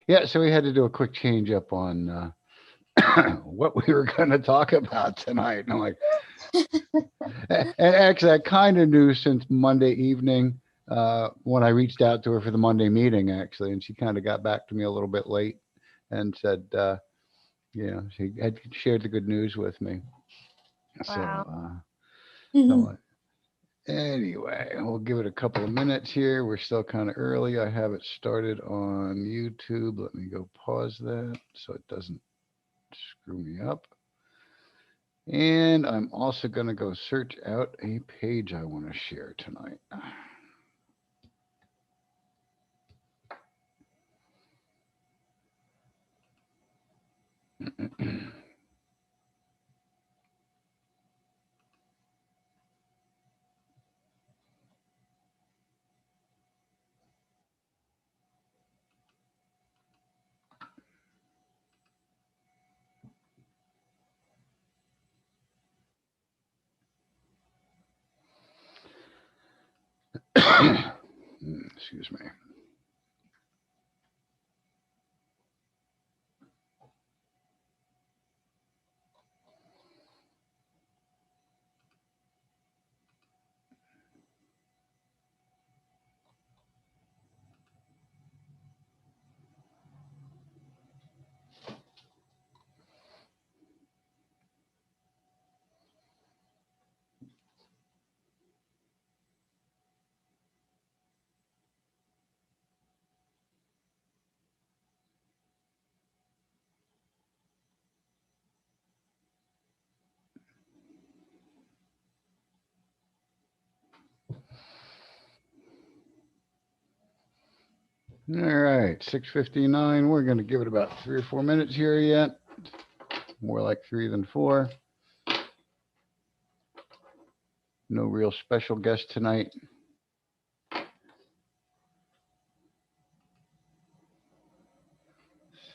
Yeah, so we had to do a quick change up on what we were going to talk about tonight. And I'm like, and actually, I kind of knew since Monday evening when I reached out to her for the Monday meeting, actually, and she kind of got back to me a little bit late and said, she had shared the good news with me. Wow. So, so anyway, we'll give it a couple of minutes here. We're still kind of early. I have it started on YouTube. Let me go pause that so it doesn't screw me up. And I'm also going to go search out a page I want to share tonight. Excuse me. All right, 6:59. We're going to give it about 3 or 4 minutes here yet. More like 3 than 4. No real special guest tonight.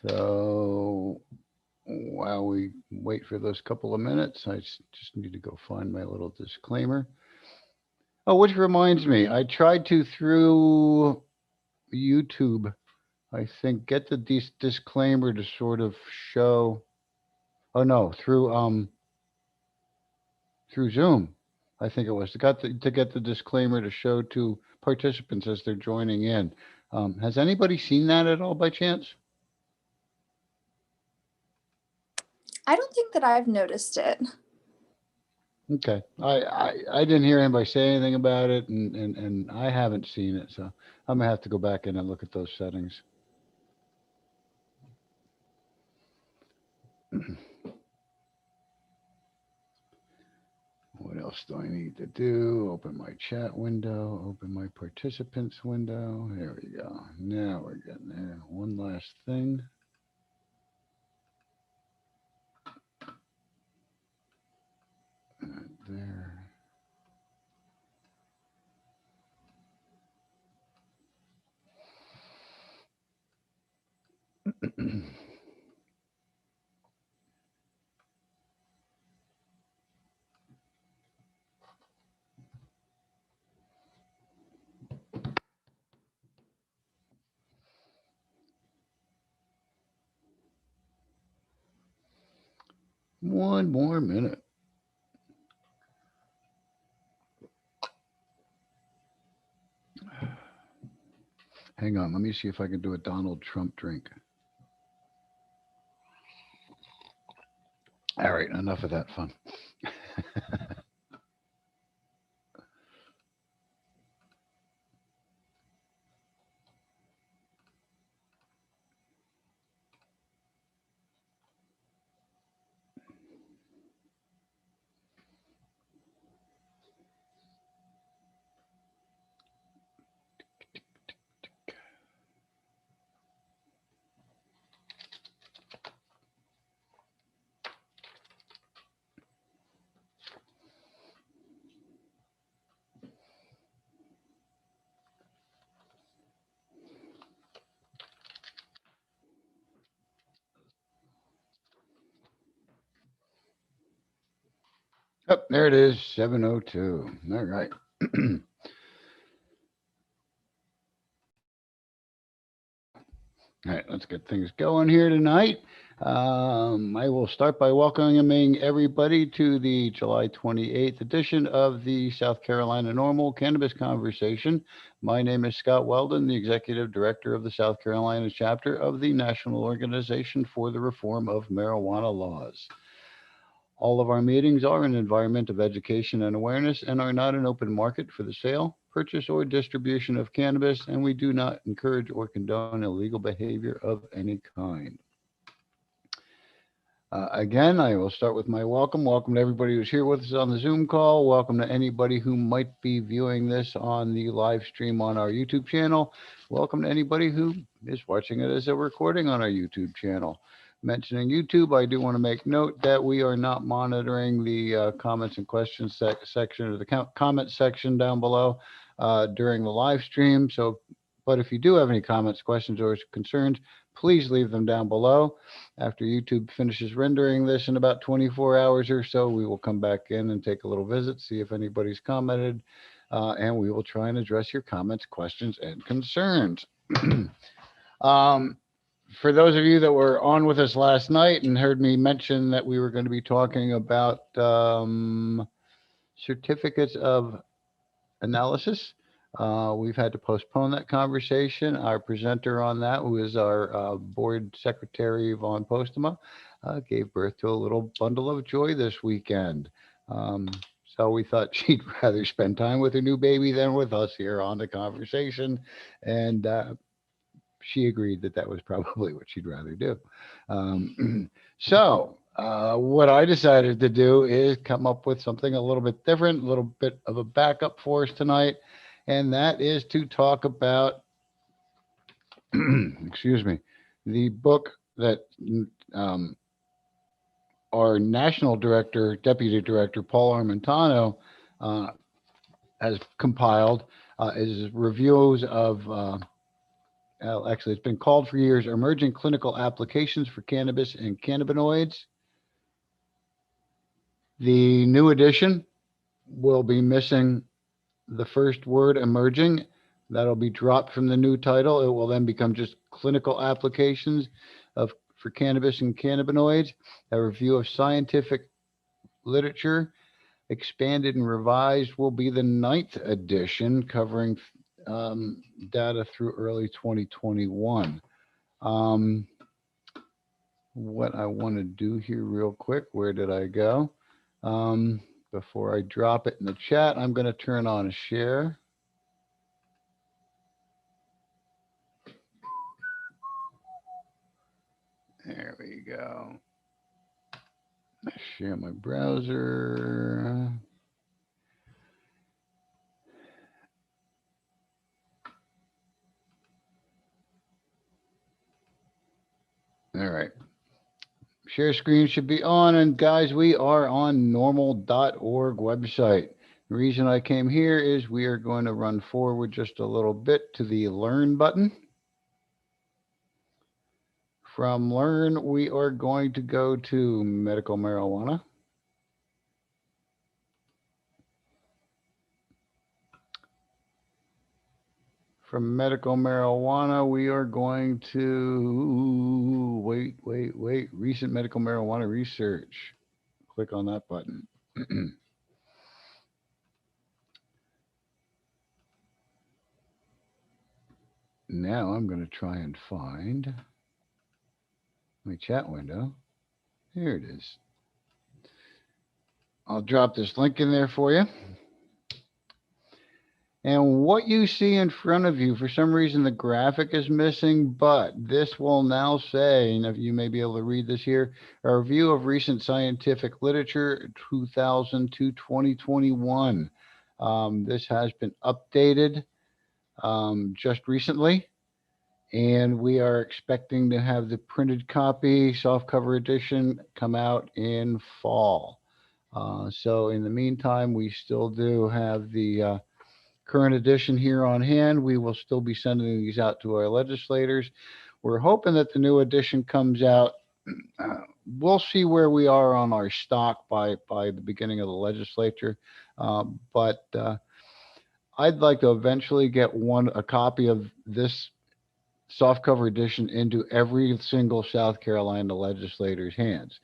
So while we wait for those couple of minutes, I just need to go find my little disclaimer. Oh, which reminds me, I tried to through YouTube, I think, get the disclaimer to sort of show. Oh no, through Zoom, I think it was to get the disclaimer to show to participants as they're joining in. Has anybody seen that at all by chance? I don't think that I've noticed it. Okay, I didn't hear anybody say anything about it, and I haven't seen it, so I'm gonna have to go back in and look at those settings. What else do I need to do? Open my chat window, open my participants window. There we go. Now we're getting there. One last thing. Right there. One more minute. Hang on, let me see if I can do a Donald Trump drink. All right, enough of that fun. Oh, there it is, 7:02. All right. All right, let's get things going here tonight. I will start by welcoming everybody to the July 28th edition of the South Carolina Normal Cannabis Conversation. My name is Scott Weldon, the Executive Director of the South Carolina chapter of the National Organization for the Reform of Marijuana Laws. All of our meetings are an environment of education and awareness and are not an open market for the sale, purchase, or distribution of cannabis, and we do not encourage or condone illegal behavior of any kind. Again, I will start with my welcome. Welcome to everybody who's here with us on the Zoom call. Welcome to anybody who might be viewing this on the live stream on our YouTube channel. Welcome to anybody who is watching it as a recording on our YouTube channel. Mentioning YouTube, I do want to make note that we are not monitoring the comments and questions section or the comment section down below during the live stream. But if you do have any comments, questions, or concerns, please leave them down below. After YouTube finishes rendering this in about 24 hours or so, we will come back in and take a little visit, see if anybody's commented, and we will try and address your comments, questions, and concerns. For those of you that were on with us last night and heard me mention that we were going to be talking about certificates of analysis, we've had to postpone that conversation. Our presenter on that, who is our board secretary, Vaughn Postema, gave birth to a little bundle of joy this weekend. So we thought she'd rather spend time with her new baby than with us here on the conversation. And she agreed that that was probably what she'd rather do. What I decided to do is come up with something a little bit different, a little bit of a backup for us tonight, and that is to talk about, excuse me, the book that our national director, deputy director, Paul Armentano, has compiled, is reviews of actually, it's been called for years, Emerging Clinical Applications for Cannabis and Cannabinoids. The new edition will be missing the first word, emerging. That'll be dropped from the new title. It will then become just Clinical Applications for Cannabis and Cannabinoids, a review of scientific literature. Expanded and revised will be the 9th edition, covering data through early 2021. What I want to do here real quick, where did I go? Before I drop it in the chat, I'm going to turn on a share. There we go. Share my browser. All right. Share screen should be on. And guys, we are on normal.org website. The reason I came here is we are going to run forward just a little bit to the Learn button. From Learn, we are going to go to medical marijuana. From medical marijuana, we are going to wait. Recent medical marijuana research. Click on that button. Now I'm going to try and find my chat window. Here it is. I'll drop this link in there for you. And what you see in front of you, for some reason the graphic is missing, but this will now say, and you may be able to read this here, a review of recent scientific literature 2000 to 2021. This has been updated just recently, and we are expecting to have the printed copy, softcover edition, come out in fall. So in the meantime, we still do have the current edition here on hand. We will still be sending these out to our legislators. We're hoping that the new edition comes out. We'll see where we are on our stock by the beginning of the legislature. But I'd like to eventually get a copy of this softcover edition into every single South Carolina legislator's hands.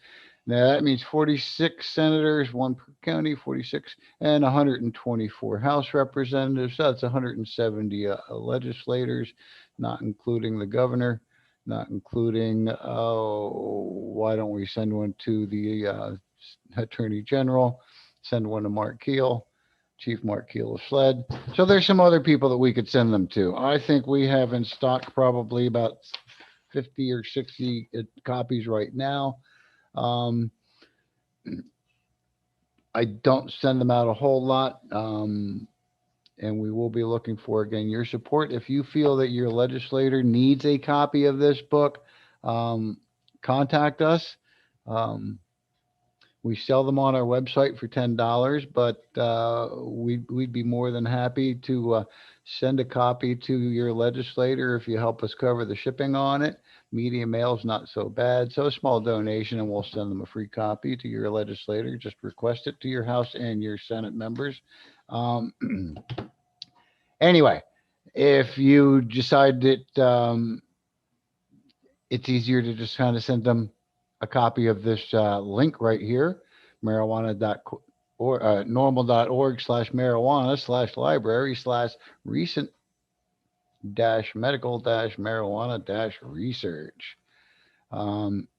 Now that means 46 senators, one per county, 46, and 124 House representatives. So that's 170 legislators, not including the governor, not including, why don't we send one to the Attorney General, send one to Mark Keel, Chief Mark Keel of SLED. So there's some other people that we could send them to. I think we have in stock probably about 50 or 60 copies right now. Um, I don't send them out a whole lot. And we will be looking for, again, your support. If you feel that your legislator needs a copy of this book, um, contact us. Um, we sell them on our website for $10, but we'd be more than happy to send a copy to your legislator if you help us cover the shipping on it. Media mail's not so bad. So a small donation, and we'll send them a free copy to your legislator. Just request it to your House and your Senate members. Um, anyway, if you decide that it's easier to just kind of send them a copy of this link right here, marijuana.org, or normal.org/marijuana/library/recent dash medical dash marijuana dash research. Um,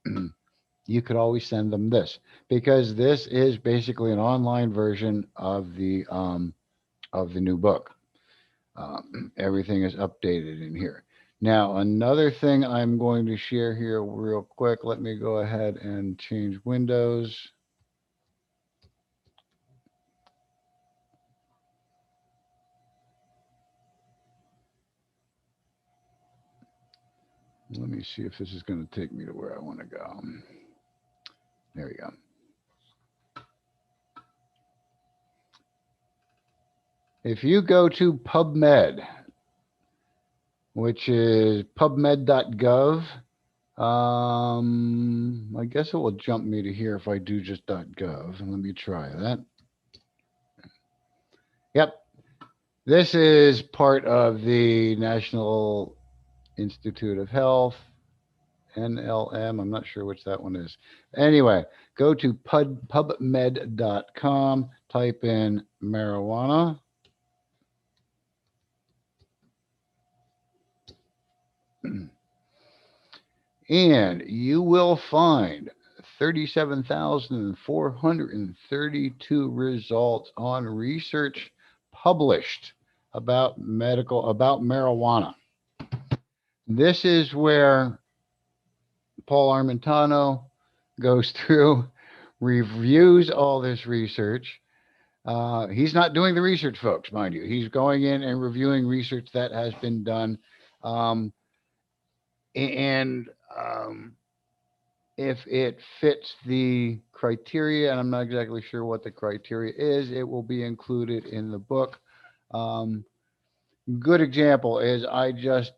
you could always send them this, because this is basically an online version of the new book. Everything is updated in here. Now, another thing I'm going to share here real quick. Let me go ahead and change windows. Let me see if this is going to take me to where I want to go. There we go. If you go to PubMed, which is pubmed.gov, I guess it will jump me to here if I do just .gov. Let me try that. Yep. This is part of the National Institute of Health, NLM. I'm not sure which that one is. Anyway, go to pubmed.com, type in marijuana. And you will find 37,432 results on research published about marijuana. This is where Paul Armentano goes through, reviews all this research. He's not doing the research, folks, mind you. He's going in and reviewing research that has been done. Um, and if it fits the criteria, and I'm not exactly sure what the criteria is, it will be included in the book. Good example is I just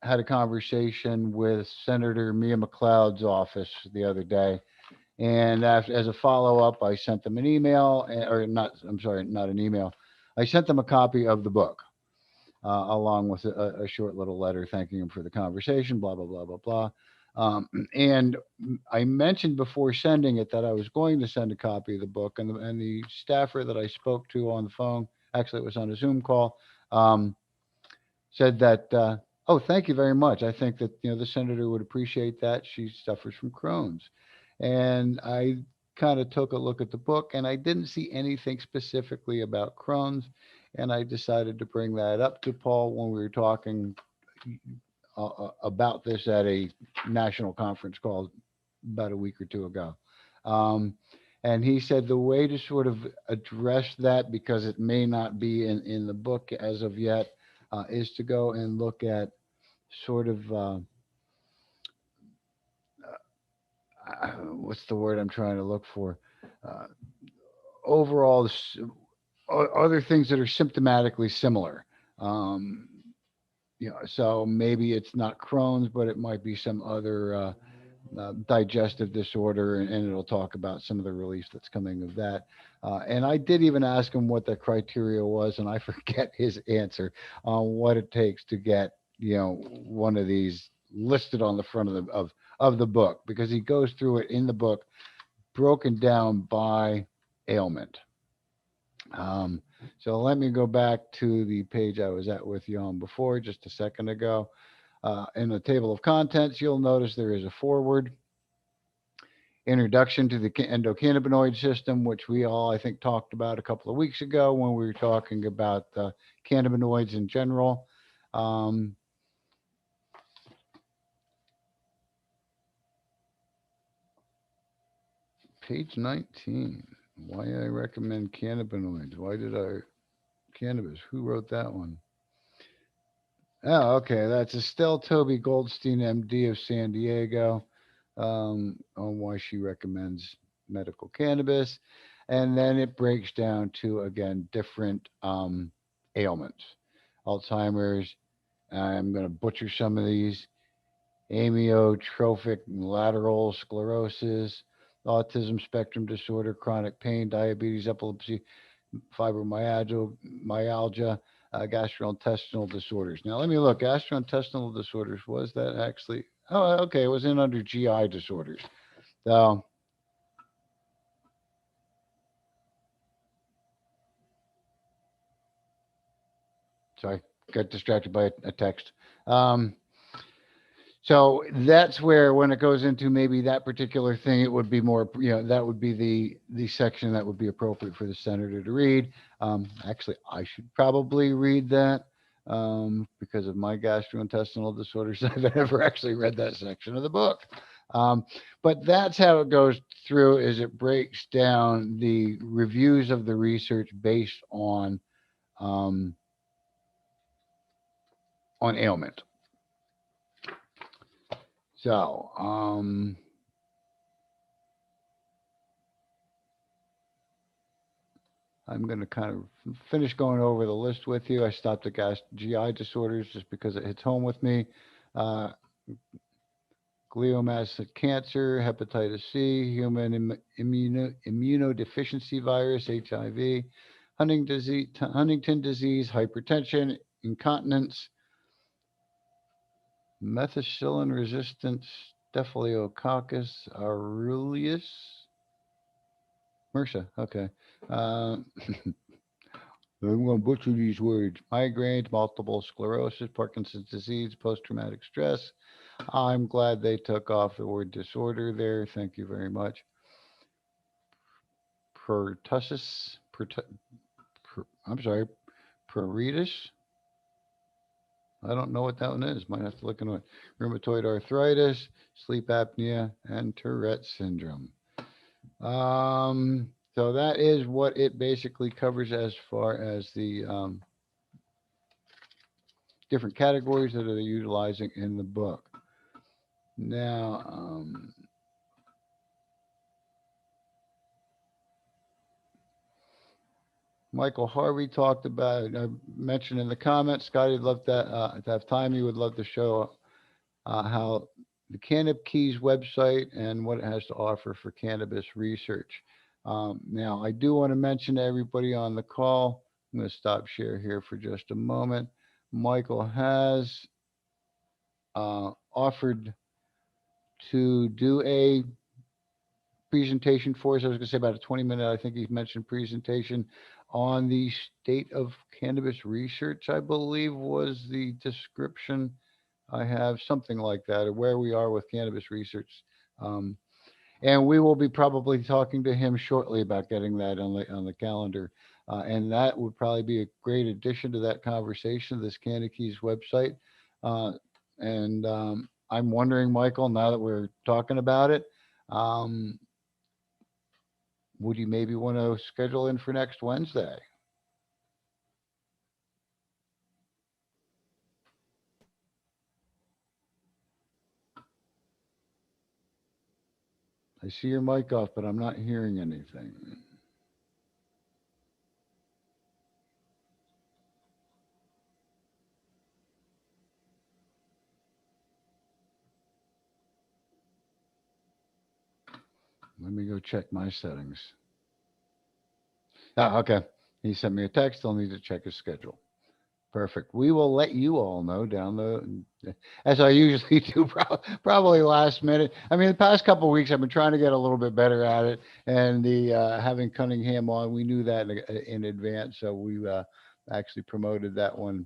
had a conversation with Senator Mia McLeod's office the other day. And as a follow up, I sent them an email, or not, I'm sorry, not an email. I sent them a copy of the book, along with a short little letter thanking them for the conversation, blah, blah, blah, blah, blah. And I mentioned before sending it that I was going to send a copy of the book, and the staffer that I spoke to on the phone, actually it was on a Zoom call, said that, oh, thank you very much. I think that the senator would appreciate that. She suffers from Crohn's, and I kind of took a look at the book, and I didn't see anything specifically about Crohn's, and I decided to bring that up to Paul when we were talking about this at a national conference call about a week or two ago. And he said the way to sort of address that, because it may not be in the book as of yet, is to go and look at sort of what's the word I'm trying to look for? Uh, Overall, other things that are symptomatically similar. Um, so maybe it's not Crohn's, but it might be some other digestive disorder, and it'll talk about some of the relief that's coming of that. And I did even ask him what the criteria was, and I forget his answer on what it takes to get one of these listed on the front of the book, because he goes through it in the book, broken down by ailment. Um, so let me go back to the page I was at with you on before, just a second ago. In the table of contents, you'll notice there is a forward, introduction to the endocannabinoid system, which we all, I think, talked about a couple of weeks ago when we were talking about cannabinoids in general. Page 19. Why I recommend cannabinoids. Why did I cannabis? Who wrote that one? Oh, okay. That's Estelle Toby Goldstein, MD of San Diego, on why she recommends medical cannabis. And then it breaks down to, again, different ailments. Alzheimer's. I'm going to butcher some of these. Amyotrophic lateral sclerosis, autism spectrum disorder, chronic pain, diabetes, epilepsy, fibromyalgia, gastrointestinal disorders. Now, let me look. Gastrointestinal disorders, was that actually? Oh, okay. It was in under GI disorders. So, sorry, got distracted by a text. So that's where, when it goes into maybe that particular thing, it would be more, that would be the section that would be appropriate for the senator to read. Actually, I should probably read that because of my gastrointestinal disorders. I've never actually read that section of the book. But that's how it goes through, is it breaks down the reviews of the research based on ailment. So, I'm going to kind of finish going over the list with you. I stopped at GI disorders just because it hits home with me. Gliomas cancer, hepatitis C, human immunodeficiency virus, HIV, Huntington disease, hypertension, incontinence, methicillin resistant Staphylococcus aureus, MRSA. Okay. I'm going to butcher these words. Migraines, multiple sclerosis, Parkinson's disease, post-traumatic stress. I'm glad they took off the word disorder there. Thank you very much. Pertussis, I'm sorry, pruritus. I don't know what that one is. Might have to look into it. Rheumatoid arthritis, sleep apnea, and Tourette syndrome. So that is what it basically covers as far as the different categories that they're utilizing in the book. Now, Michael Harvey talked about, I mentioned in the comments, Scotty'd love that, to have time. He would love to show how the Cannabis website and what it has to offer for cannabis research. Now, I do want to mention to everybody on the call, I'm going to stop share here for just a moment. Michael has offered to do a presentation for us. I was going to say about a 20-minute, I think he mentioned, presentation on the state of cannabis research, I believe was the description. I have something like that, or where we are with cannabis research. And we will be probably talking to him shortly about getting that on the calendar. And that would probably be a great addition to that conversation, this Cannabis website. And I'm wondering, Michael, now that we're talking about it, would you maybe want to schedule in for next Wednesday? I see your mic off, but I'm not hearing anything. Let me go check my settings. Ah, okay. He sent me a text. I'll need to check his schedule. Perfect. We will let you all know down the, as I usually do, probably last minute. I mean, the past couple of weeks, I've been trying to get a little bit better at it, and the having Cunningham on, we knew that in advance, so we actually promoted that one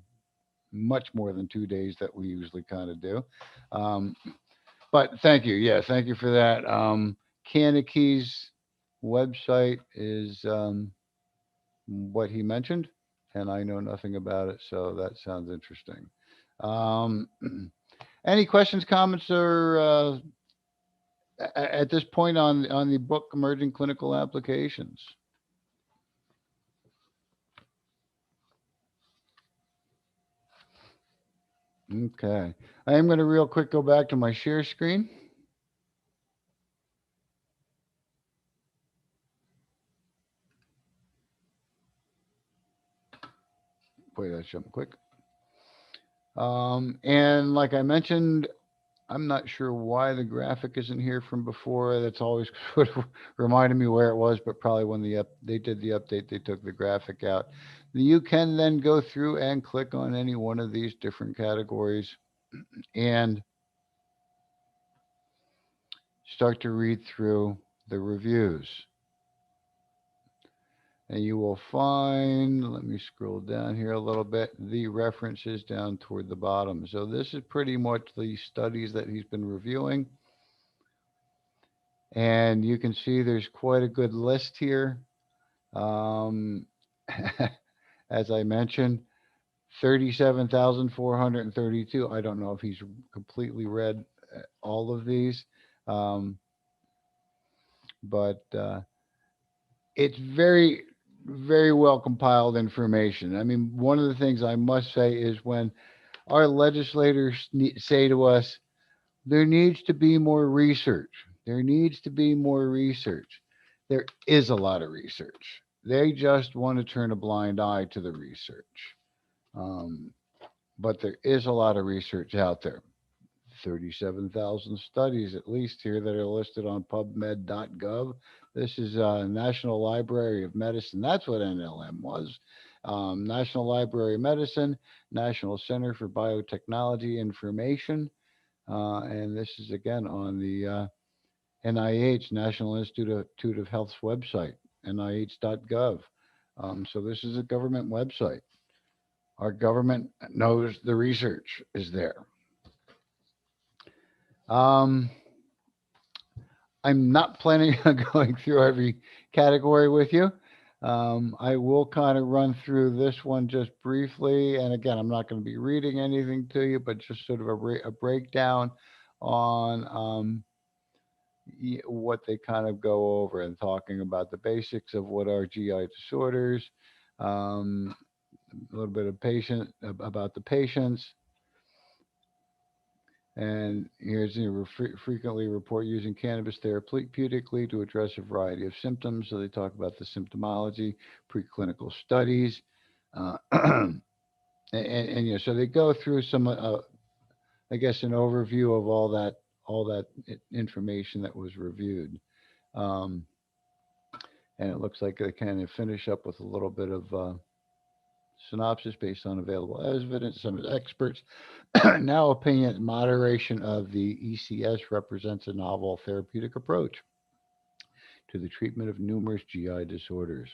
much more than 2 days that we usually kind of do. Um, but thank you, yeah, thank you for that. Caniky's website is what he mentioned, and I know nothing about it, so that sounds interesting. Um, any questions, comments, or at this point on the book Emerging Clinical Applications? Okay, I am going to real quick go back to my share screen. Play that something quick. And like I mentioned, I'm not sure why the graphic isn't here from before. That's always sort of reminded me where it was, but probably when they did the update, they took the graphic out. You can then go through and click on any one of these different categories and start to read through the reviews. And you will find, let me scroll down here a little bit, the references down toward the bottom. So this is pretty much the studies that he's been reviewing. And you can see there's quite a good list here. Um, as I mentioned, 37,432. I don't know if he's completely read all of these, um, but it's very, very well compiled information. I mean, one of the things I must say is when our legislators say to us, there needs to be more research. There needs to be more research. There is a lot of research. They just want to turn a blind eye to the research. Um, but there is a lot of research out there. 37,000 studies at least here that are listed on pubmed.gov. This is National Library of Medicine. That's what NLM was. National Library of Medicine, National Center for Biotechnology Information. And this is again on the NIH, National Institute of Health's website, nih.gov. So this is a government website. Our government knows the research is there. Um, I'm not planning on going through every category with you. I will kind of run through this one just briefly. And again, I'm not going to be reading anything to you, but just sort of a breakdown on what they kind of go over and talking about the basics of what are GI disorders, um, a little bit of about the patients, and here's frequently report using cannabis therapeutically to address a variety of symptoms. So they talk about the symptomology, preclinical studies, and you know, so they go through some, I guess, an overview of all that information that was reviewed. Um, and it looks like they kind of finish up with a little bit of synopsis based on available evidence. Some experts now opinion moderation of the ECS represents a novel therapeutic approach to the treatment of numerous GI disorders.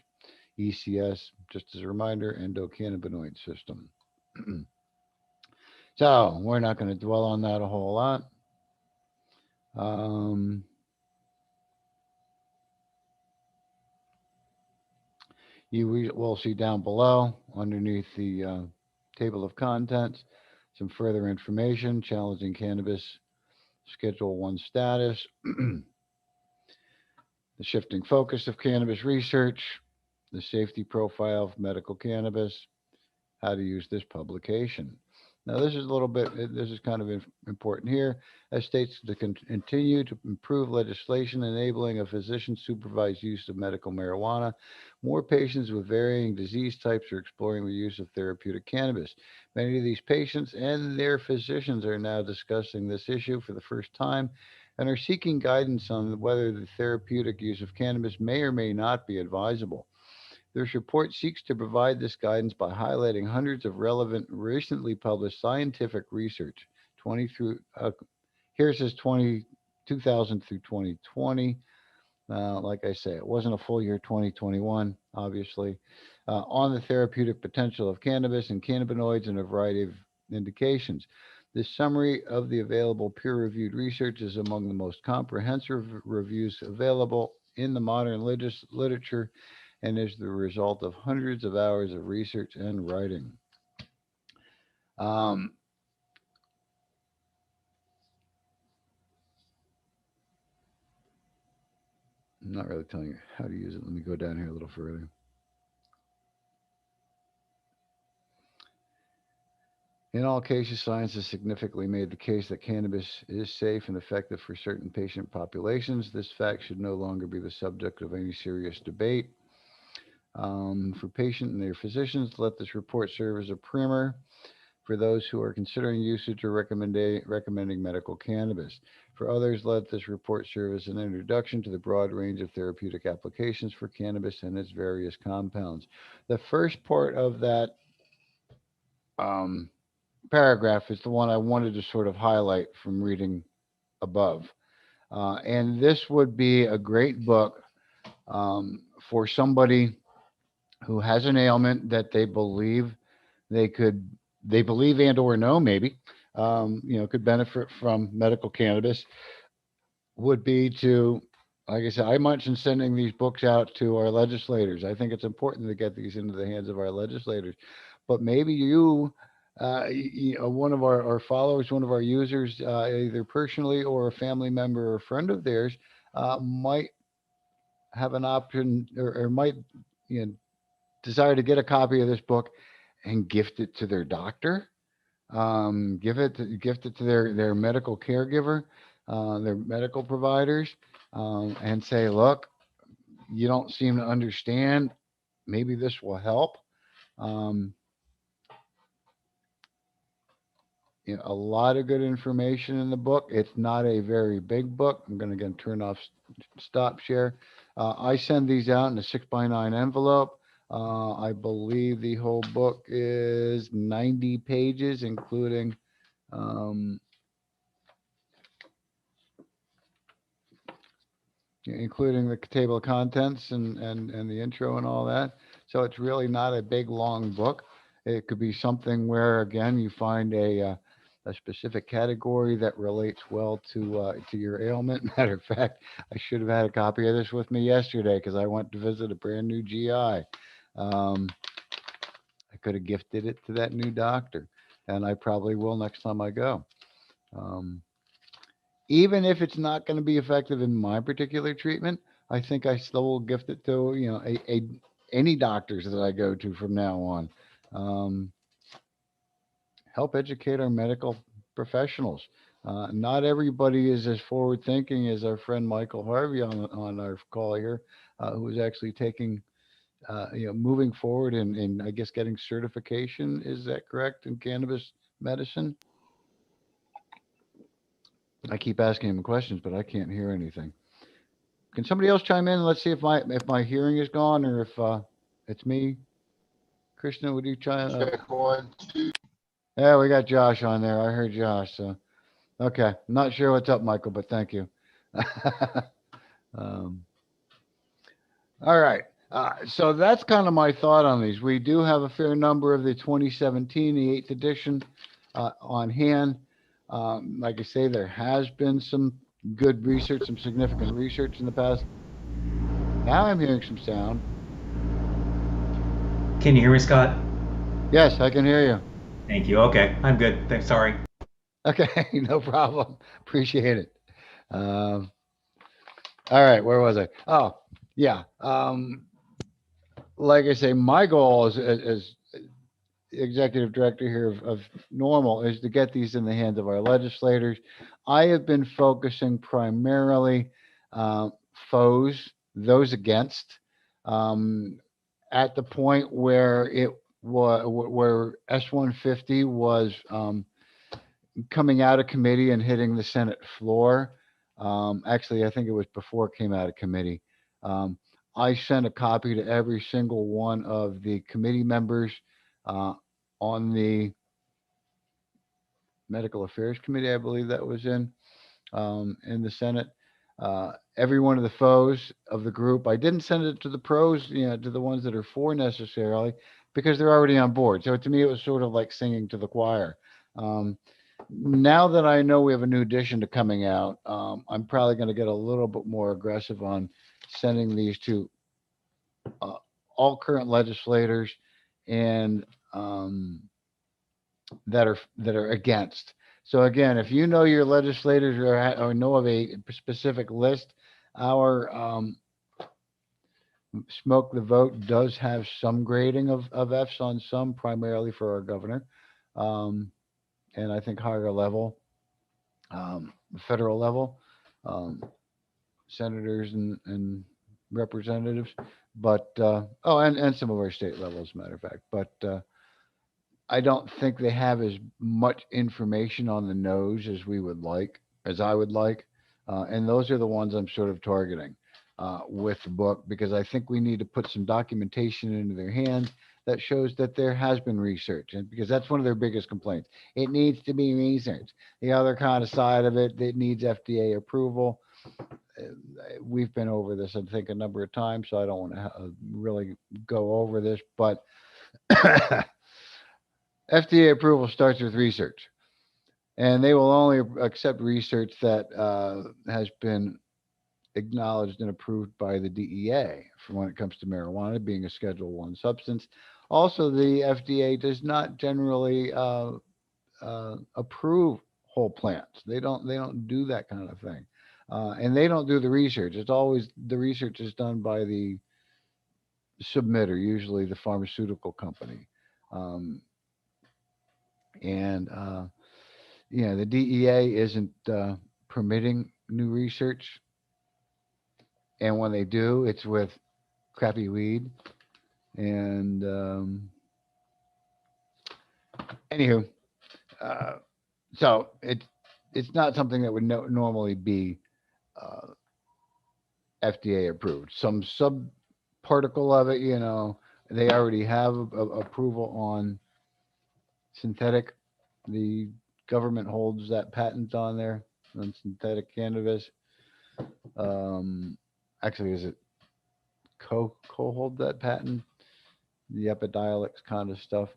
ECS, just as a reminder, endocannabinoid system. So we're not going to dwell on that a whole lot. Um, you will see down below underneath the table of contents some further information challenging cannabis Schedule 1 status, the shifting focus of cannabis research, the safety profile of medical cannabis, how to use this publication. Now, this is a little bit, this is kind of important here, as states to continue to improve legislation enabling a physician supervised use of medical marijuana. More patients with varying disease types are exploring the use of therapeutic cannabis. Many of these patients and their physicians are now discussing this issue for the first time and are seeking guidance on whether the therapeutic use of cannabis may or may not be advisable. This report seeks to provide this guidance by highlighting hundreds of relevant, recently published scientific research, 20 through here it says 2000 through 2020. Like I say, it wasn't a full year 2021, obviously, on the therapeutic potential of cannabis and cannabinoids in a variety of indications. This summary of the available peer reviewed research is among the most comprehensive reviews available in the modern literature and is the result of hundreds of hours of research and writing. Um, I'm not really telling you how to use it. Let me go down here a little further. In all cases, science has significantly made the case that cannabis is safe and effective for certain patient populations. This fact should no longer be the subject of any serious debate. For patients and their physicians, let this report serve as a primer for those who are considering usage or recommending medical cannabis. For others, let this report serve as an introduction to the broad range of therapeutic applications for cannabis and its various compounds. The first part of that um, paragraph is the one I wanted to sort of highlight from reading above. And this would be a great book for somebody who has an ailment that they could they believe and or know maybe could benefit from medical cannabis would be to, like I said, I mentioned sending these books out to our legislators. I think it's important to get these into the hands of our legislators. But maybe one of our followers, one of our users, either personally or a family member or friend of theirs, might have an option or might you know, desire to get a copy of this book and gift it to their doctor, gift it to their medical caregiver, their medical providers, and say, look, you don't seem to understand. Maybe this will help. Um, a lot of good information in the book. It's not a very big book. I'm going to again turn off stop share. I send these out in a 6x9 envelope. I believe the whole book is 90 pages, um, including the table of contents and the intro and all that. So it's really not a big, long book. It could be something where, again, you find a specific category that relates well to your ailment. Matter of fact, I should have had a copy of this with me yesterday because I went to visit a brand new GI. Um, I could have gifted it to that new doctor, and I probably will next time I go. Um, Even if it's not going to be effective in my particular treatment, I think I still will gift it to any doctors that I go to from now on. Um, Help educate our medical professionals. Not everybody is as forward thinking as our friend Michael Harvey on our call here, who is actually taking, moving forward and I guess getting certification. Is that correct in cannabis medicine? I keep asking him questions, but I can't hear anything. Can somebody else chime in? Let's see if my hearing is gone or if it's me. Krishna, would you chime? Check 1, 2. Yeah, we got Josh on there. I heard Josh. So okay, not sure what's up, Michael, but thank you. um, all right. So that's kind of my thought on these. We do have a fair number of the 2017, the 8th edition, on hand. Like I say, there has been some good research, some significant research in the past. Now I'm hearing some sound. Can you hear me, Scott? Yes, I can hear you. Thank you. Okay, I'm good. Thanks. Sorry. Okay, no problem. Appreciate it. Um, all right, where was I? Oh, yeah. Like I say, my goal as executive director here of Normal is to get these in the hands of our legislators. I have been focusing primarily foes, those against, um, at the point where it was where S-150 was coming out of committee and hitting the Senate floor. Actually, I think it was before it came out of committee. Um, I sent a copy to every single one of the committee members uh, on the Medical Affairs Committee, I believe that was in the Senate. Every one of the foes of the group. I didn't send it to the pros, to the ones that are for necessarily, because they're already on board. So to me, it was sort of like singing to the choir. Um, Now that I know we have a new edition to coming out, I'm probably going to get a little bit more aggressive on sending these to uh, all current legislators and that are against. So again, if you know your legislators or know of a specific list, our smoke the vote does have some grading of Fs on some, primarily for our governor, um, and I think higher level, federal level, um, senators and representatives, but and some of our state levels, as a matter of fact, but. I don't think they have as much information on the nose as we would like, as I would like. And those are the ones I'm sort of targeting with the book, because I think we need to put some documentation into their hands that shows that there has been research. And because that's one of their biggest complaints. It needs to be researched. The other kind of side of it, it needs FDA approval. We've been over this, I think, a number of times, so I don't want to really go over this, but FDA approval starts with research, and they will only accept research that has been acknowledged and approved by the DEA for when it comes to marijuana being a Schedule One substance. Also, the FDA does not generally approve whole plants. They don't do that kind of thing, and they don't do the research. It's always the research is done by the submitter, usually the pharmaceutical company. Um, and the DEA isn't permitting new research, and when they do, it's with crappy weed. And anywho, uh, so it's not something that would normally be uh, FDA approved. Some sub particle of it, they already have approval on synthetic. The government holds that patent on there on synthetic cannabis. Um, Actually, is it co-hold that patent? The Epidiolex kind of stuff.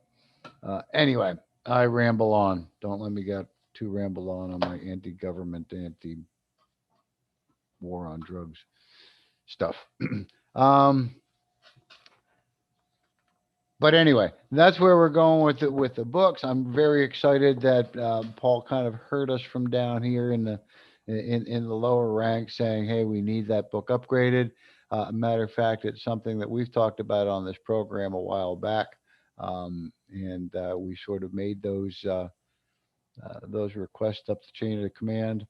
Anyway, I ramble on. Don't let me get too ramble on my anti-government, anti-war on drugs stuff. um, but anyway, that's where we're going with the books. I'm very excited that Paul kind of heard us from down here in the lower ranks, saying, "Hey, we need that book upgraded." Matter of fact, it's something that we've talked about on this program a while back, and we sort of made those requests up the chain of command,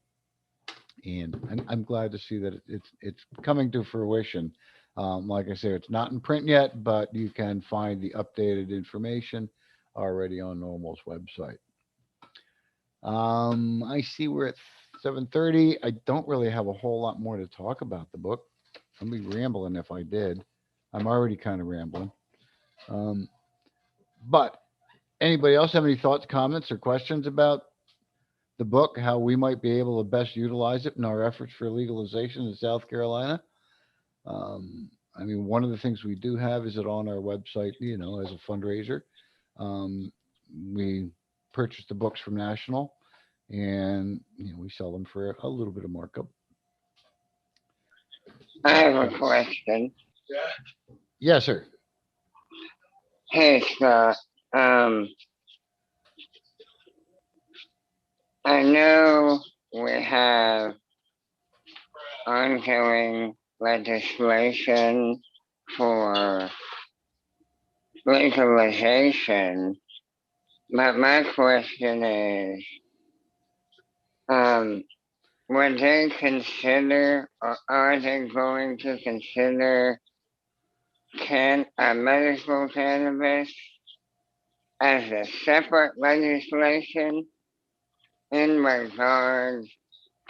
and I'm glad to see that it's coming to fruition. Like I said, it's not in print yet, but you can find the updated information already on Normal's website. I see we're at 7:30. I don't really have a whole lot more to talk about the book. I'd be rambling if I did. I'm already kind of rambling. But anybody else have any thoughts, comments, or questions about the book, how we might be able to best utilize it in our efforts for legalization in South Carolina? I mean, one of the things we do have is it on our website, as a fundraiser. Um, we purchase the books from National, and we sell them for a little bit of markup. I have a question. Yes, sir. Hey, Scott. I know we have ongoing legislation for legalization, but my question is, would they consider, or are they going to consider medical cannabis as a separate legislation in regard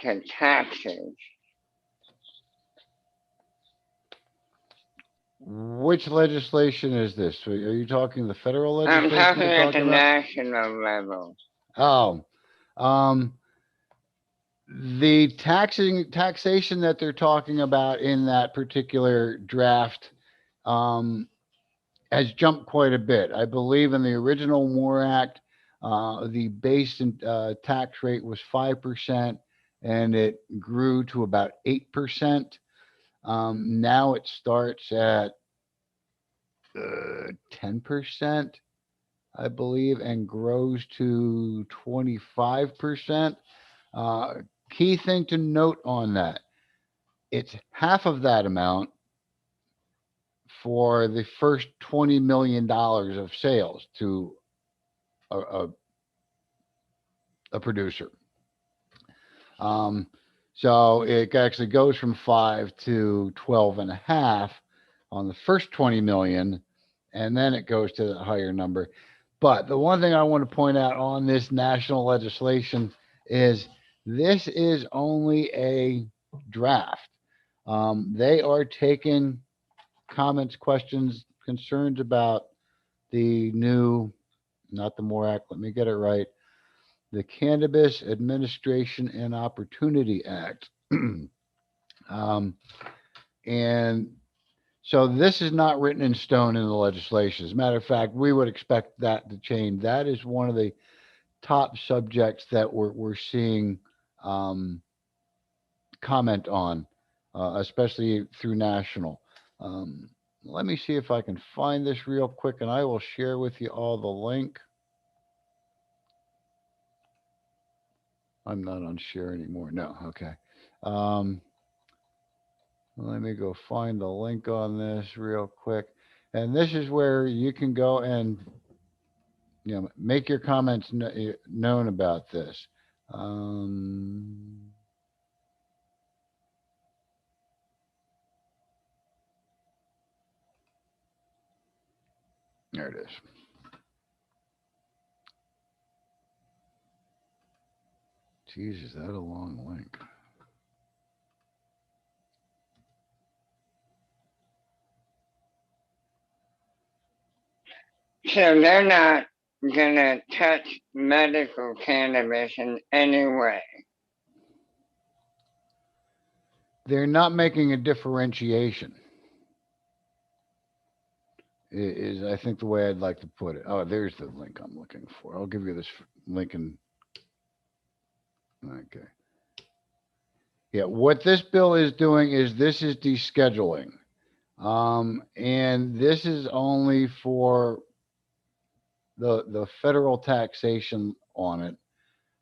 to taxes? Which legislation is this? Are you talking the federal I'm legislation talking you're at the talking about? national level. Oh, um, the taxation that they're talking about in that particular draft, um, has jumped quite a bit. I believe in the original MORE Act, the base tax rate was 5%, and it grew to about 8%. Now it starts at 10%, I believe, and grows to 25%. Uh, Key thing to note on that, it's half of that amount for the first $20 million of sales to a, a producer. Um, so it actually goes from 5 to 12 and a half on the first 20 million, and then it goes to the higher number. But the one thing I want to point out on this national legislation is this is only a draft. They are taking comments, questions, concerns about the new, not the MORE Act, let me get it right, the Cannabis Administration and Opportunity Act. um, and so this is not written in stone in the legislation. As a matter of fact, we would expect that to change. That is one of the top subjects that we're seeing um, comment on, especially through national. Um, Let me see if I can find this real quick, and I will share with you all the link. I'm not on share anymore. No, okay. Um, Let me go find the link on this real quick. And this is where you can go and make your comments known about this. Um, there it is. Geez, is that a long link? So they're not gonna touch medical cannabis in any way. They're not making a differentiation. Is I think the way I'd like to put it. Oh, there's the link I'm looking for. I'll give you this link and okay. Yeah, what this bill is doing is this is descheduling. And this is only for the federal taxation on it.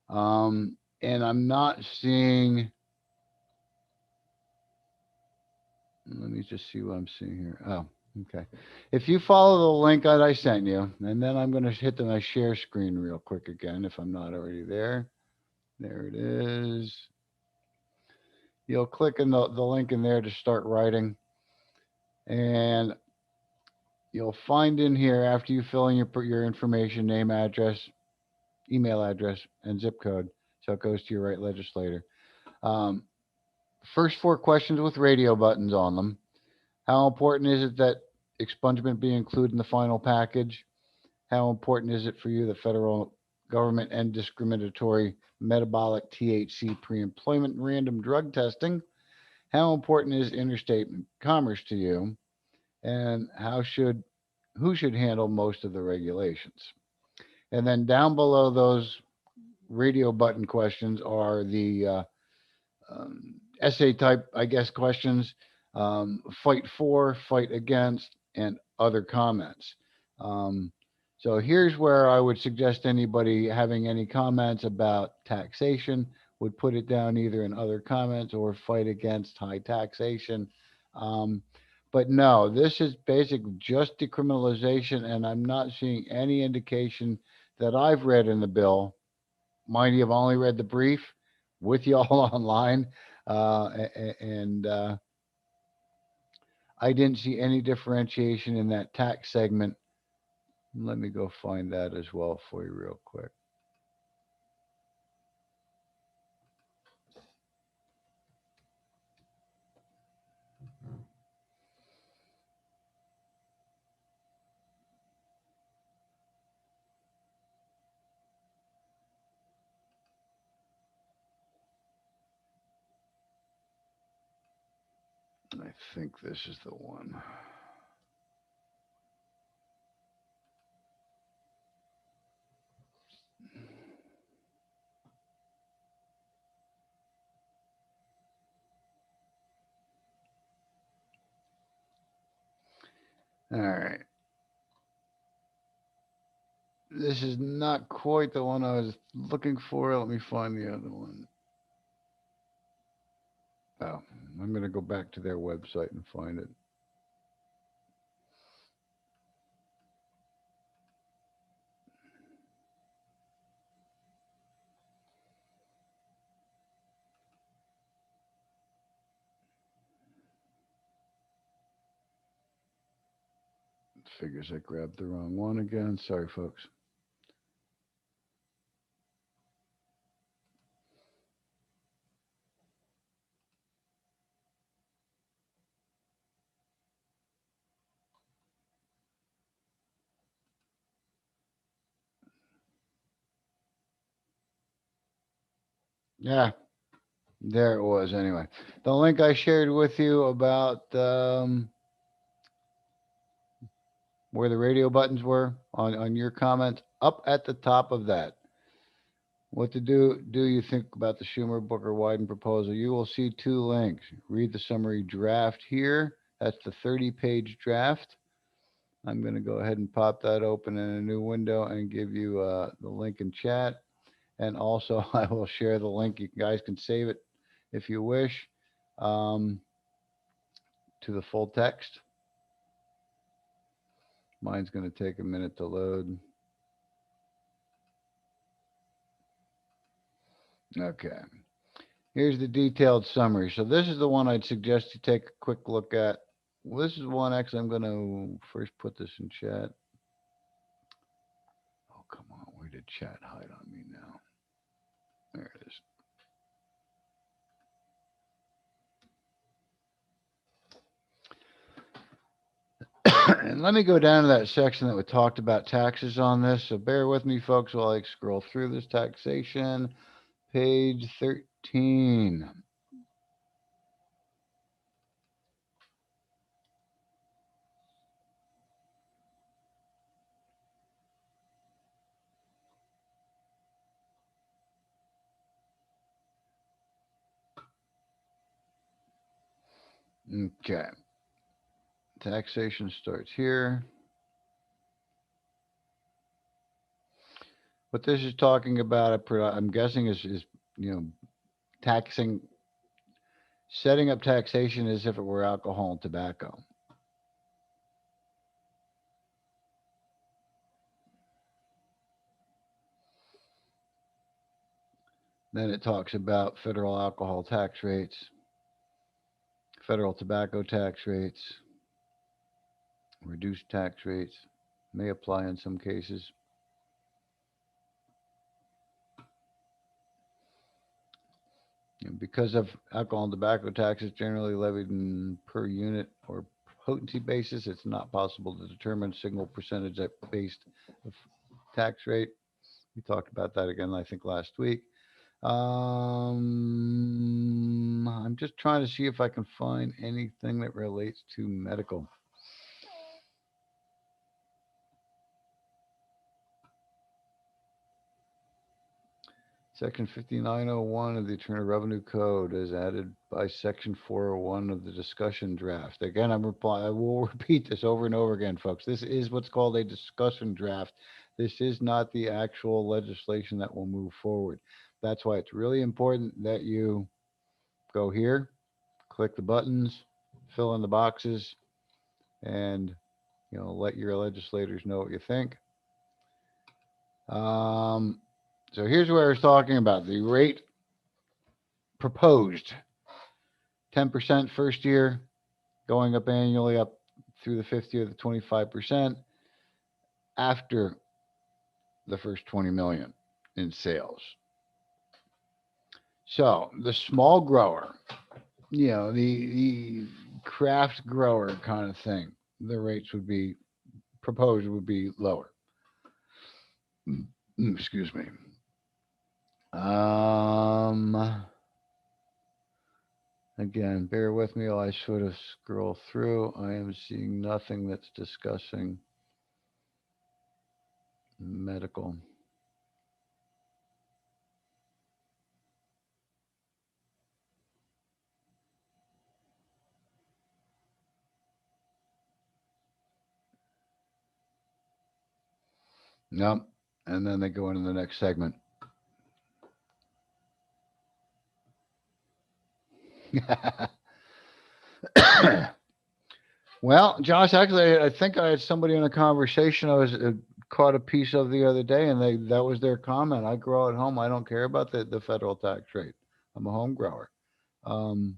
And I'm not seeing, let me just see what I'm seeing here. Oh, okay. If you follow the link that I sent you, and then I'm going to hit my share screen real quick again if I'm not already there. There it is. You'll click in the link in there to start writing. And you'll find in here after you fill in your information, name, address, email address, and zip code. So it goes to your right legislator. Um, First 4 questions with radio buttons on them. How important is it that expungement be included in the final package? How important is it for you, the federal government, end discriminatory metabolic THC pre-employment random drug testing? How important is interstate commerce to you? And who should handle most of the regulations? And then down below those radio button questions are the essay type, I guess, questions, fight for, fight against, and other comments. Um, so here's where I would suggest anybody having any comments about taxation would put it down either in other comments or fight against high taxation. Um, but no, this is basically just decriminalization, and I'm not seeing any indication that I've read in the bill. Mind you, I've only read the brief with y'all online, and I didn't see any differentiation in that tax segment. Let me go find that as well for you real quick. I think this is the one. All right. This is not quite the one I was looking for. Let me find the other one. Oh, I'm going to go back to their website and find it. Figures I grabbed the wrong one again. Sorry, folks. Yeah, there it was. Anyway, the link I shared with you about where the radio buttons were on your comment, up at the top of that. What to do you think about the Schumer Booker Wyden proposal? You will see two links. Read the summary draft here. That's the 30-page draft. I'm going to go ahead and pop that open in a new window and give you the link in chat. And also, I will share the link. You guys can save it if you wish to the full text. Mine's going to take a minute to load. Okay. Here's the detailed summary. So this is the one I'd suggest you take a quick look at. Well, this is one, actually, I'm going to first put this in chat. Oh, come on. Where did chat hide on me now? There it is. And let me go down to that section that we talked about taxes on this. So bear with me, folks, while I scroll through this taxation. Page 13. Okay. Taxation starts here. What this is talking about, I'm guessing is taxing, setting up taxation as if it were alcohol and tobacco. Then it talks about federal alcohol tax rates, federal tobacco tax rates, reduced tax rates, may apply in some cases. Because of alcohol and tobacco taxes generally levied in per unit or potency basis, it's not possible to determine single percentage based tax rate. We talked about that again, I think, last week. I'm just trying to see if I can find anything that relates to medical. Section 5901 of the Internal Revenue Code is added by Section 401 of the discussion draft. Again, I will repeat this over and over again, folks. This is what's called a discussion draft. This is not the actual legislation that will move forward. That's why it's really important that you go here, click the buttons, fill in the boxes, and let your legislators know what you think. So here's where I was talking about the rate proposed. 10% first year, going up annually up through the fifth year to 25% after the first 20 million in sales. So the small grower, the craft grower kind of thing, the rates would be proposed would be lower. Excuse me. Again, bear with me while I sort of scroll through. I am seeing nothing that's discussing medical. Nope. And then they go into the next segment. Well, Josh, actually, I think I had somebody in a conversation I was caught a piece of the other day, and that was their comment. I grow at home. I don't care about the federal tax rate. I'm a home grower. Um,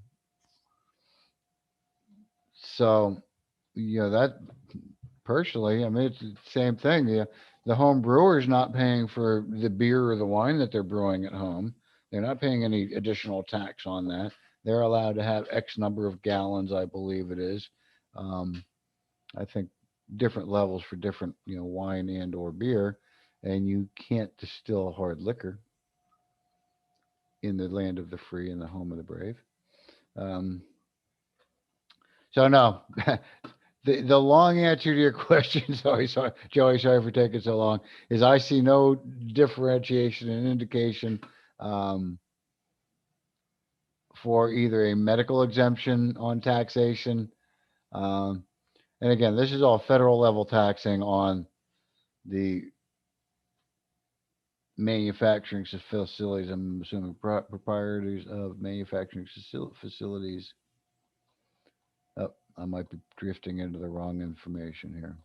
so, that personally, I mean, it's the same thing. The home brewer's not paying for the beer or the wine that they're brewing at home. They're not paying any additional tax on that. They're allowed to have X number of gallons, I believe it is. I think different levels for different, wine and or beer, and you can't distill hard liquor in the land of the free and the home of the brave. Um, so no, the long answer to your question, sorry, Joey, sorry for taking so long, is I see no differentiation and indication for either a medical exemption on taxation. Um, and again, this is all federal level taxing on the manufacturing facilities. I'm assuming proprietors of manufacturing facilities. Oh, I might be drifting into the wrong information here.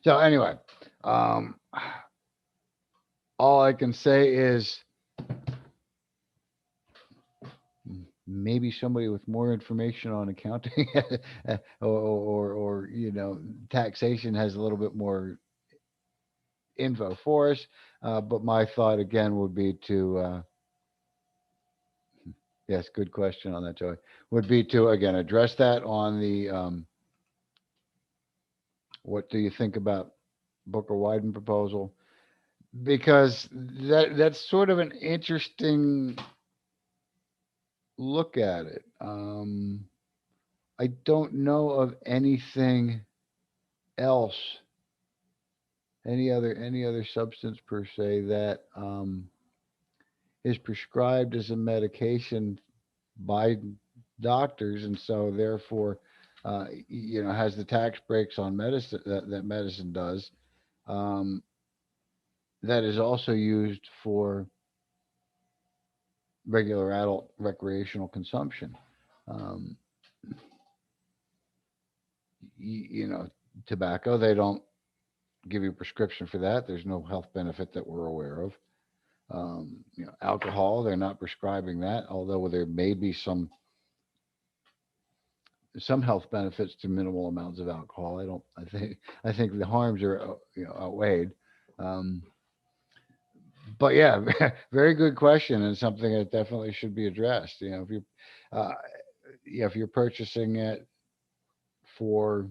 So anyway, all I can say is maybe somebody with more information on accounting or taxation has a little bit more info for us. But my thought again would be to yes, good question on that, Joey. Would be to again address that on the what do you think about Booker Wyden proposal? Because that's sort of an interesting look at it. I don't know of anything else, any other substance per se that is prescribed as a medication by doctors, and so therefore, has the tax breaks on medicine that medicine does. Um, that is also used for regular adult recreational consumption. Um, Tobacco, they don't give you a prescription for that. There's no health benefit that we're aware of. Alcohol, they're not prescribing that, although there may be some health benefits to minimal amounts of alcohol. I think the harms are outweighed. Um, but yeah, very good question, and something that definitely should be addressed. Uh, if you're purchasing it for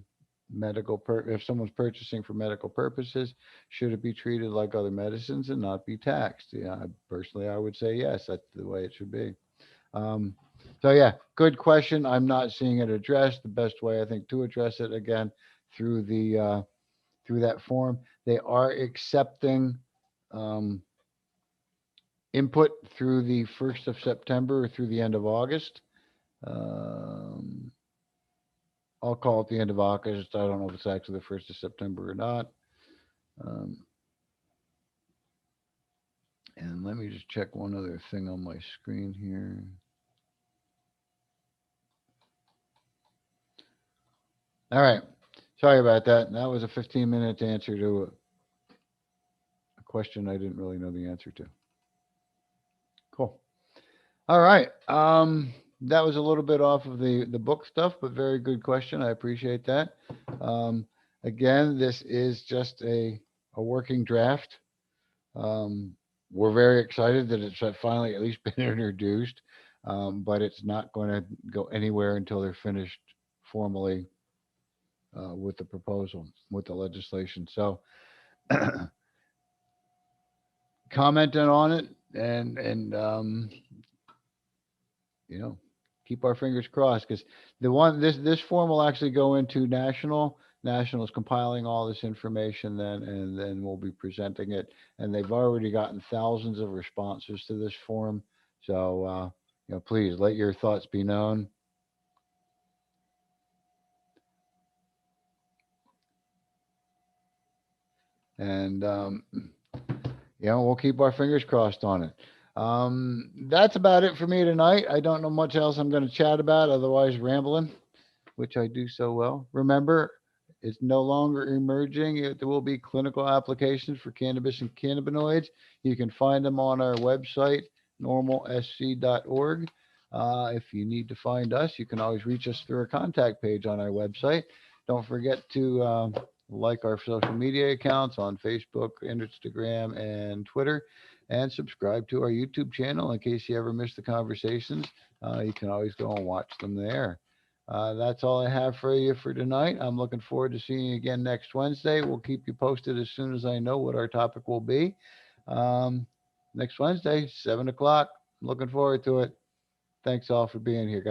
if someone's purchasing for medical purposes, should it be treated like other medicines and not be taxed? Personally, I would say yes. That's the way it should be. Um, so yeah, good question. I'm not seeing it addressed. The best way I think to address it again through through that form. They are accepting input through the 1st of September or through the end of August. Um, I'll call it the end of August. I don't know if it's actually the 1st of September or not. Um, and let me just check one other thing on my screen here. All right. Sorry about that. That was a 15-minute answer to a question I didn't really know the answer to. Cool. All right. That was a little bit off of the book stuff, but very good question. I appreciate that. Again, this is just a working draft. We're very excited that it's finally at least been introduced. but it's not going to go anywhere until they're finished formally with the proposal, with the legislation. So commenting on it and you know, keep our fingers crossed because this form will actually go into national. National's compiling all this information then, and then we'll be presenting it. And they've already gotten thousands of responses to this form. So, please let your thoughts be known. And, we'll keep our fingers crossed on it. That's about it for me tonight. I don't know much else I'm going to chat about, otherwise rambling, which I do so well. Remember, it's no longer emerging. There will be clinical applications for cannabis and cannabinoids. You can find them on our website, normalsc.org. If you need to find us, you can always reach us through our contact page on our website. Don't forget to like our social media accounts on Facebook, Instagram, and Twitter, and subscribe to our YouTube channel in case you ever miss the conversations. You can always go and watch them there. That's all I have for you for tonight. I'm looking forward to seeing you again next Wednesday. We'll keep you posted as soon as I know what our topic will be. Next Wednesday, 7 o'clock. Looking forward to it. Thanks all for being here, guys.